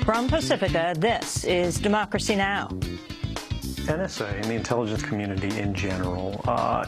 From Pacifica, this is Democracy Now! NSA and the intelligence community in general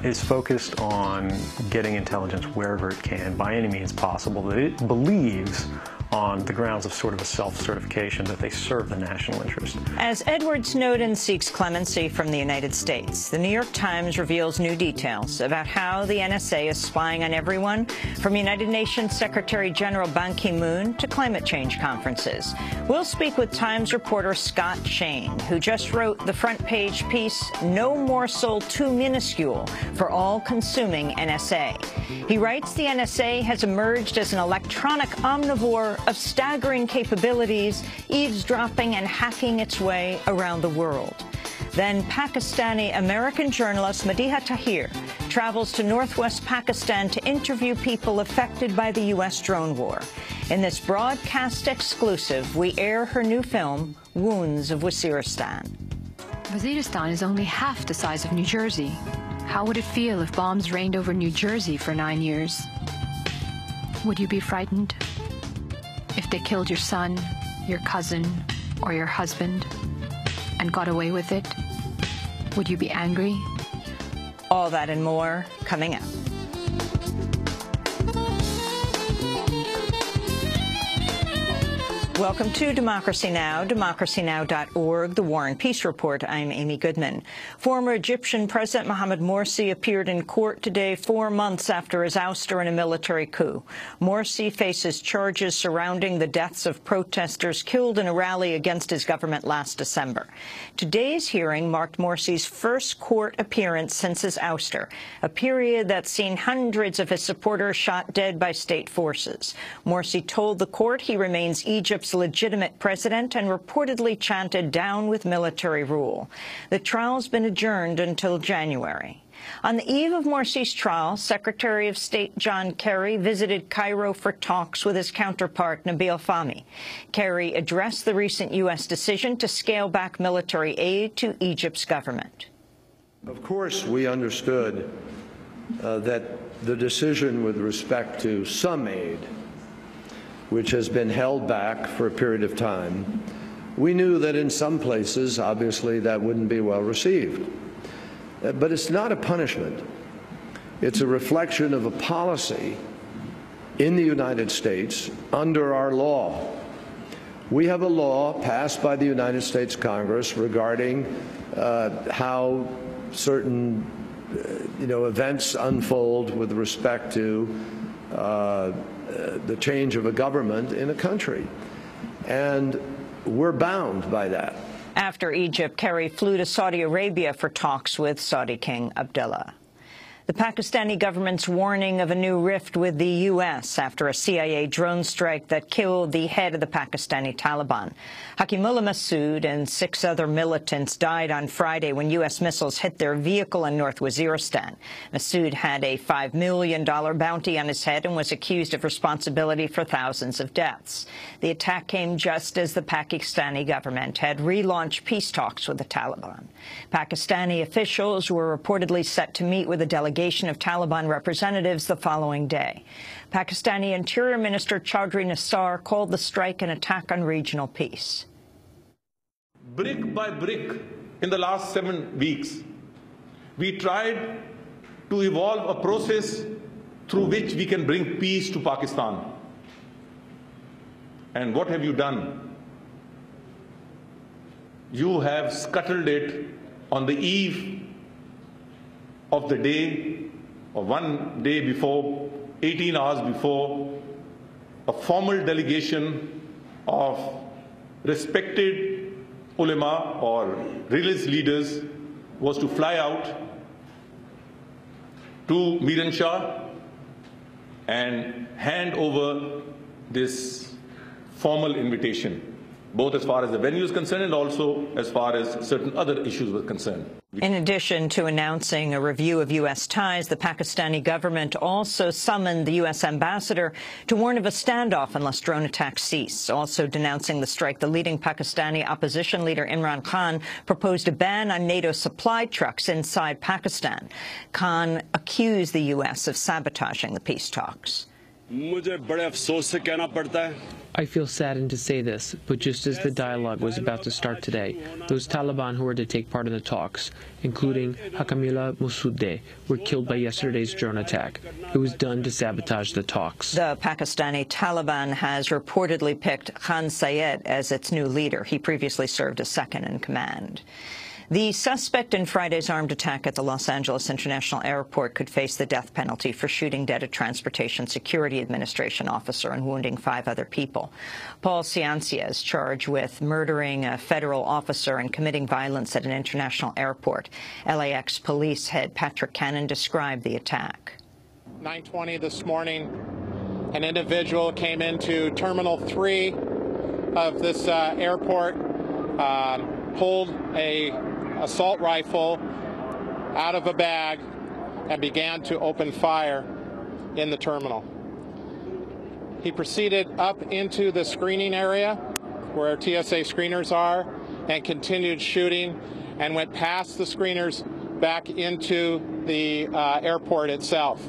is focused on getting intelligence wherever it can, by any means possible, that it believes on the grounds of sort of a self-certification that they serve the national interest. As Edward Snowden seeks clemency from the United States, the New York Times reveals new details about how the NSA is spying on everyone from United Nations Secretary General Ban Ki-moon to climate change conferences. We'll speak with Times reporter Scott Shane, who just wrote the front-page piece, "No Morsel Too Minuscule for All-Consuming NSA." He writes the NSA has emerged as an electronic omnivore of staggering capabilities, eavesdropping and hacking its way around the world. Then Pakistani-American journalist Madiha Tahir travels to northwest Pakistan to interview people affected by the U.S. drone war. In this broadcast exclusive, we air her new film, Wounds of Waziristan. Waziristan is only half the size of New Jersey. How would it feel if bombs rained over New Jersey for 9 years? Would you be frightened? If they killed your son, your cousin, or your husband and got away with it, would you be angry? All that and more coming up. Welcome to Democracy Now!, democracynow.org, The War and Peace Report. I'm Amy Goodman. Former Egyptian President Mohamed Morsi appeared in court today 4 months after his ouster in a military coup. Morsi faces charges surrounding the deaths of protesters killed in a rally against his government last December. Today's hearing marked Morsi's first court appearance since his ouster, a period that's seen hundreds of his supporters shot dead by state forces. Morsi told the court he remains Egypt's legitimate president and reportedly chanted down with military rule. The trial's been adjourned until January. On the eve of Morsi's trial, Secretary of State John Kerry visited Cairo for talks with his counterpart Nabil Fahmy. Kerry addressed the recent U.S. decision to scale back military aid to Egypt's government. Of course, we understood that the decision with respect to some aid, which has been held back for a period of time, we knew that in some places, obviously, that wouldn't be well received. But it's not a punishment. It's a reflection of a policy in the United States under our law. We have a law passed by the United States Congress regarding how certain events unfold with respect to the change of a government in a country. And we're bound by that. After Egypt, Kerry flew to Saudi Arabia for talks with Saudi King Abdullah. The Pakistani government's warning of a new rift with the U.S. after a CIA drone strike that killed the head of the Pakistani Taliban. Hakimullah Masood and 6 other militants died on Friday when U.S. missiles hit their vehicle in North Waziristan. Masood had a $5 million bounty on his head and was accused of responsibility for thousands of deaths. The attack came just as the Pakistani government had relaunched peace talks with the Taliban. Pakistani officials were reportedly set to meet with a delegation of Taliban representatives the following day. Pakistani Interior Minister Chaudhry Nassar called the strike an attack on regional peace. Brick by brick, in the last 7 weeks, we tried to evolve a process through which we can bring peace to Pakistan. And what have you done? You have scuttled it on the eve of the day, or 1 day before, 18 hours before, a formal delegation of respected ulama or religious leaders was to fly out to Miran Shah and hand over this formal invitation, both as far as the venue is concerned and also as far as certain other issues were concerned. In addition to announcing a review of U.S. ties, the Pakistani government also summoned the U.S. ambassador to warn of a standoff unless drone attacks cease. Also denouncing the strike, the leading Pakistani opposition leader Imran Khan proposed a ban on NATO supply trucks inside Pakistan. Khan accused the U.S. of sabotaging the peace talks. मुझे बड़े अफसोस से कहना पड़ता है I feel saddened to say this, but just as the dialogue was about to start today, those Taliban who were to take part in the talks, including Hakamullah Mossadegh, were killed by yesterday's drone attack. It was done to sabotage the talks. The Pakistani Taliban has reportedly picked Khan Sayed as its new leader. He previously served as second in command. The suspect in Friday's armed attack at the Los Angeles International Airport could face the death penalty for shooting dead a Transportation Security Administration officer and wounding 5 other people. Paul Ciancia is charged with murdering a federal officer and committing violence at an international airport. LAX police head Patrick Cannon described the attack. 9:20 this morning, an individual came into Terminal 3 of this airport, pulled a assault rifle out of a bag and began to open fire in the terminal. He proceeded up into the screening area where TSA screeners are and continued shooting and went past the screeners back into the airport itself.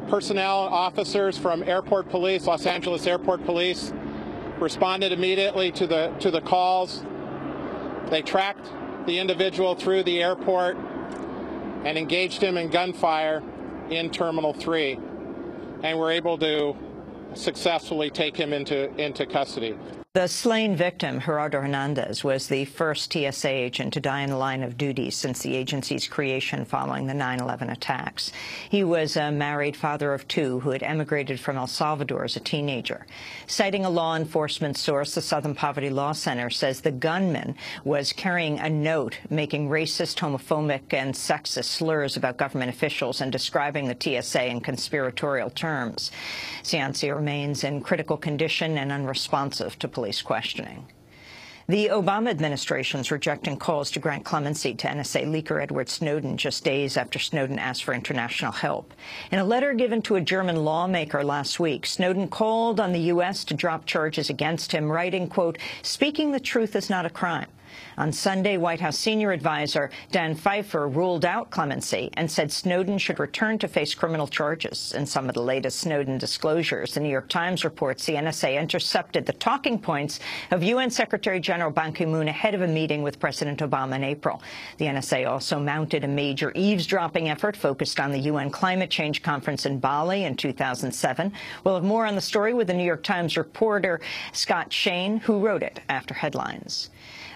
Personnel officers from Airport Police, Los Angeles Airport Police, responded immediately to the calls. They tracked the individual through the airport and engaged him in gunfire in Terminal 3, and were able to successfully take him into custody. The slain victim, Gerardo Hernandez, was the first TSA agent to die in the line of duty since the agency's creation following the 9/11 attacks. He was a married father of 2 who had emigrated from El Salvador as a teenager. Citing a law enforcement source, the Southern Poverty Law Center says the gunman was carrying a note making racist, homophobic, and sexist slurs about government officials and describing the TSA in conspiratorial terms. Ciancia remains in critical condition and unresponsive to police questioning. The Obama administration is rejecting calls to grant clemency to NSA leaker Edward Snowden just days after Snowden asked for international help. In a letter given to a German lawmaker last week, Snowden called on the U.S. to drop charges against him, writing, quote, "Speaking the truth is not a crime." On Sunday, White House senior advisor Dan Pfeiffer ruled out clemency and said Snowden should return to face criminal charges. In some of the latest Snowden disclosures, the New York Times reports the NSA intercepted the talking points of UN Secretary General Ban Ki-moon ahead of a meeting with President Obama in April. The NSA also mounted a major eavesdropping effort focused on the UN climate change conference in Bali in 2007. We'll have more on the story with the New York Times reporter Scott Shane, who wrote it after headlines.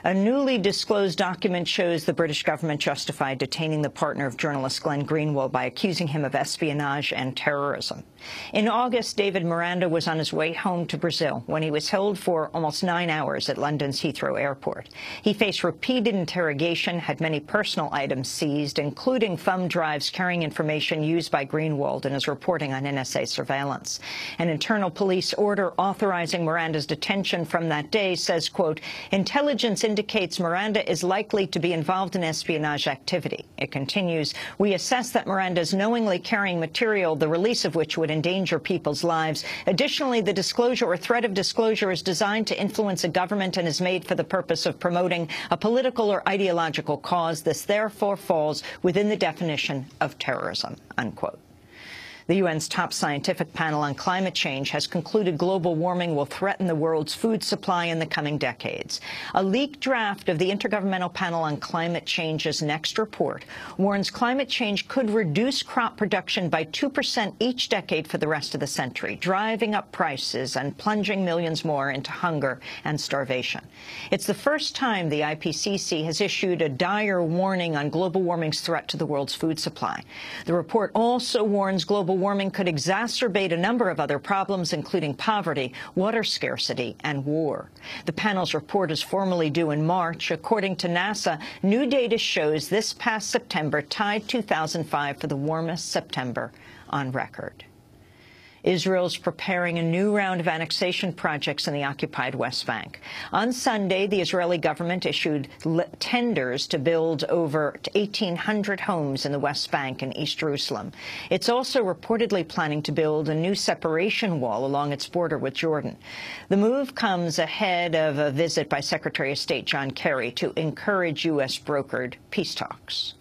A newly disclosed document shows the British government justified detaining the partner of journalist Glenn Greenwald by accusing him of espionage and terrorism. In August, David Miranda was on his way home to Brazil when he was held for almost 9 hours at London's Heathrow Airport. He faced repeated interrogation, had many personal items seized, including thumb drives carrying information used by Greenwald in his reporting on NSA surveillance. An internal police order authorizing Miranda's detention from that day says, quote, "Intelligence indicates Miranda is likely to be involved in espionage activity." It continues, "We assess that Miranda is knowingly carrying material, the release of which would endanger people's lives. Additionally, the disclosure or threat of disclosure is designed to influence a government and is made for the purpose of promoting a political or ideological cause. This therefore falls within the definition of terrorism," unquote. The UN's top scientific panel on climate change has concluded global warming will threaten the world's food supply in the coming decades. A leaked draft of the Intergovernmental Panel on Climate Change's next report warns climate change could reduce crop production by 2% each decade for the rest of the century, driving up prices and plunging millions more into hunger and starvation. It's the first time the IPCC has issued a dire warning on global warming's threat to the world's food supply. The report also warns global warming could exacerbate a number of other problems, including poverty, water scarcity, and war. The panel's report is formally due in March. According to NASA, new data shows this past September tied 2005 for the warmest September on record. Israel's preparing a new round of annexation projects in the occupied West Bank. On Sunday, the Israeli government issued tenders to build over 1,800 homes in the West Bank and East Jerusalem. It's also reportedly planning to build a new separation wall along its border with Jordan. The move comes ahead of a visit by Secretary of State John Kerry to encourage U.S.-brokered peace talks.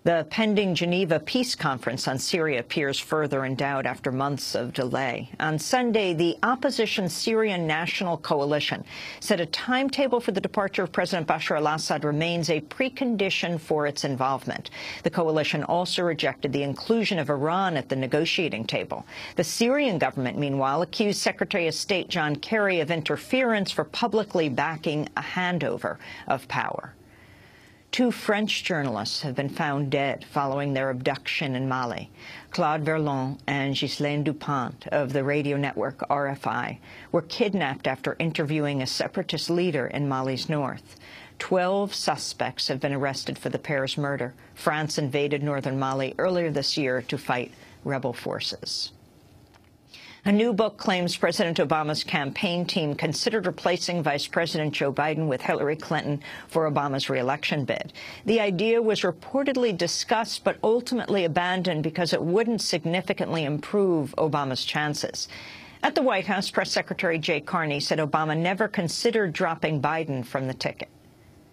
The pending Geneva Peace Conference on Syria appears further in doubt after months of delay. On Sunday, the opposition Syrian National Coalition said a timetable for the departure of President Bashar al-Assad remains a precondition for its involvement. The coalition also rejected the inclusion of Iran at the negotiating table. The Syrian government, meanwhile, accused Secretary of State John Kerry of interference for publicly backing a handover of power. 2 French journalists have been found dead following their abduction in Mali. Claude Verlon and Ghislaine Dupont of the radio network RFI were kidnapped after interviewing a separatist leader in Mali's north. 12 suspects have been arrested for the pair's murder. France invaded northern Mali earlier this year to fight rebel forces. A new book claims President Obama's campaign team considered replacing Vice President Joe Biden with Hillary Clinton for Obama's re-election bid. The idea was reportedly discussed but ultimately abandoned because it wouldn't significantly improve Obama's chances. At the White House, Press Secretary Jay Carney said Obama never considered dropping Biden from the ticket.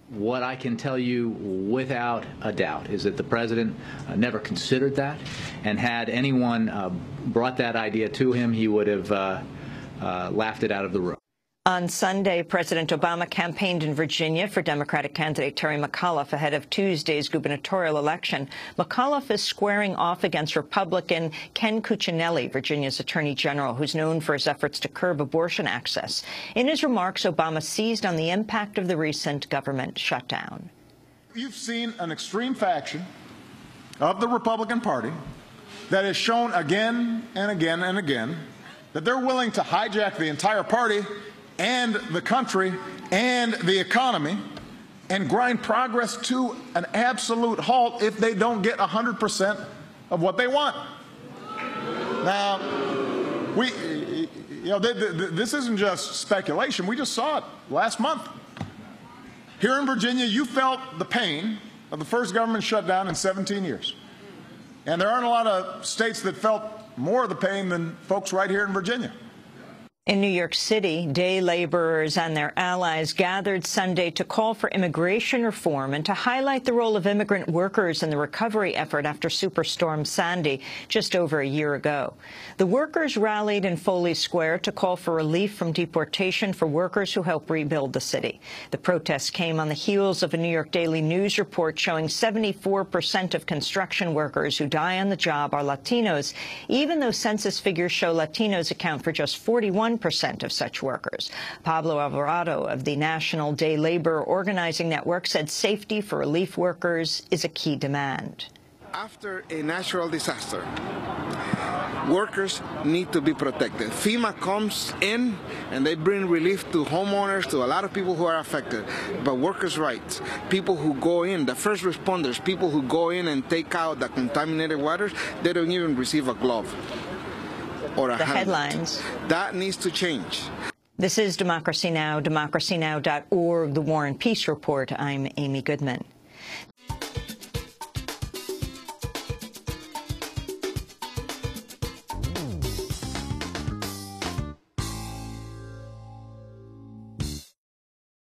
What I can tell you without a doubt is that the president never considered that, and had anyone brought that idea to him, he would have laughed it out of the room. On Sunday, President Obama campaigned in Virginia for Democratic candidate Terry McAuliffe ahead of Tuesday's gubernatorial election. McAuliffe is squaring off against Republican Ken Cuccinelli, Virginia's attorney general, who's known for his efforts to curb abortion access. In his remarks, Obama seized on the impact of the recent government shutdown. You've seen an extreme faction of the Republican Party that has shown again and again and again that they're willing to hijack the entire party and the country and the economy and grind progress to an absolute halt if they don't get 100% of what they want. Now, this isn't just speculation. We just saw it last month. Here in Virginia, you felt the pain of the first government shutdown in 17 years. And there aren't a lot of states that felt more of the pain than folks right here in Virginia. In New York City, day laborers and their allies gathered Sunday to call for immigration reform and to highlight the role of immigrant workers in the recovery effort after Superstorm Sandy just over a year ago. The workers rallied in Foley Square to call for relief from deportation for workers who help rebuild the city. The protests came on the heels of a New York Daily News report showing 74% of construction workers who die on the job are Latinos, even though census figures show Latinos account for just 41% of such workers. Pablo Alvarado of the National Day Labor Organizing Network said safety for relief workers is a key demand. After a natural disaster, workers need to be protected. FEMA comes in and they bring relief to homeowners, to a lot of people who are affected. But workers' rights, people who go in, the first responders, people who go in and take out the contaminated waters, they don't even receive a glove or a hand. Headlines. That needs to change. This is Democracy Now!, democracynow.org, The War and Peace Report. I'm Amy Goodman.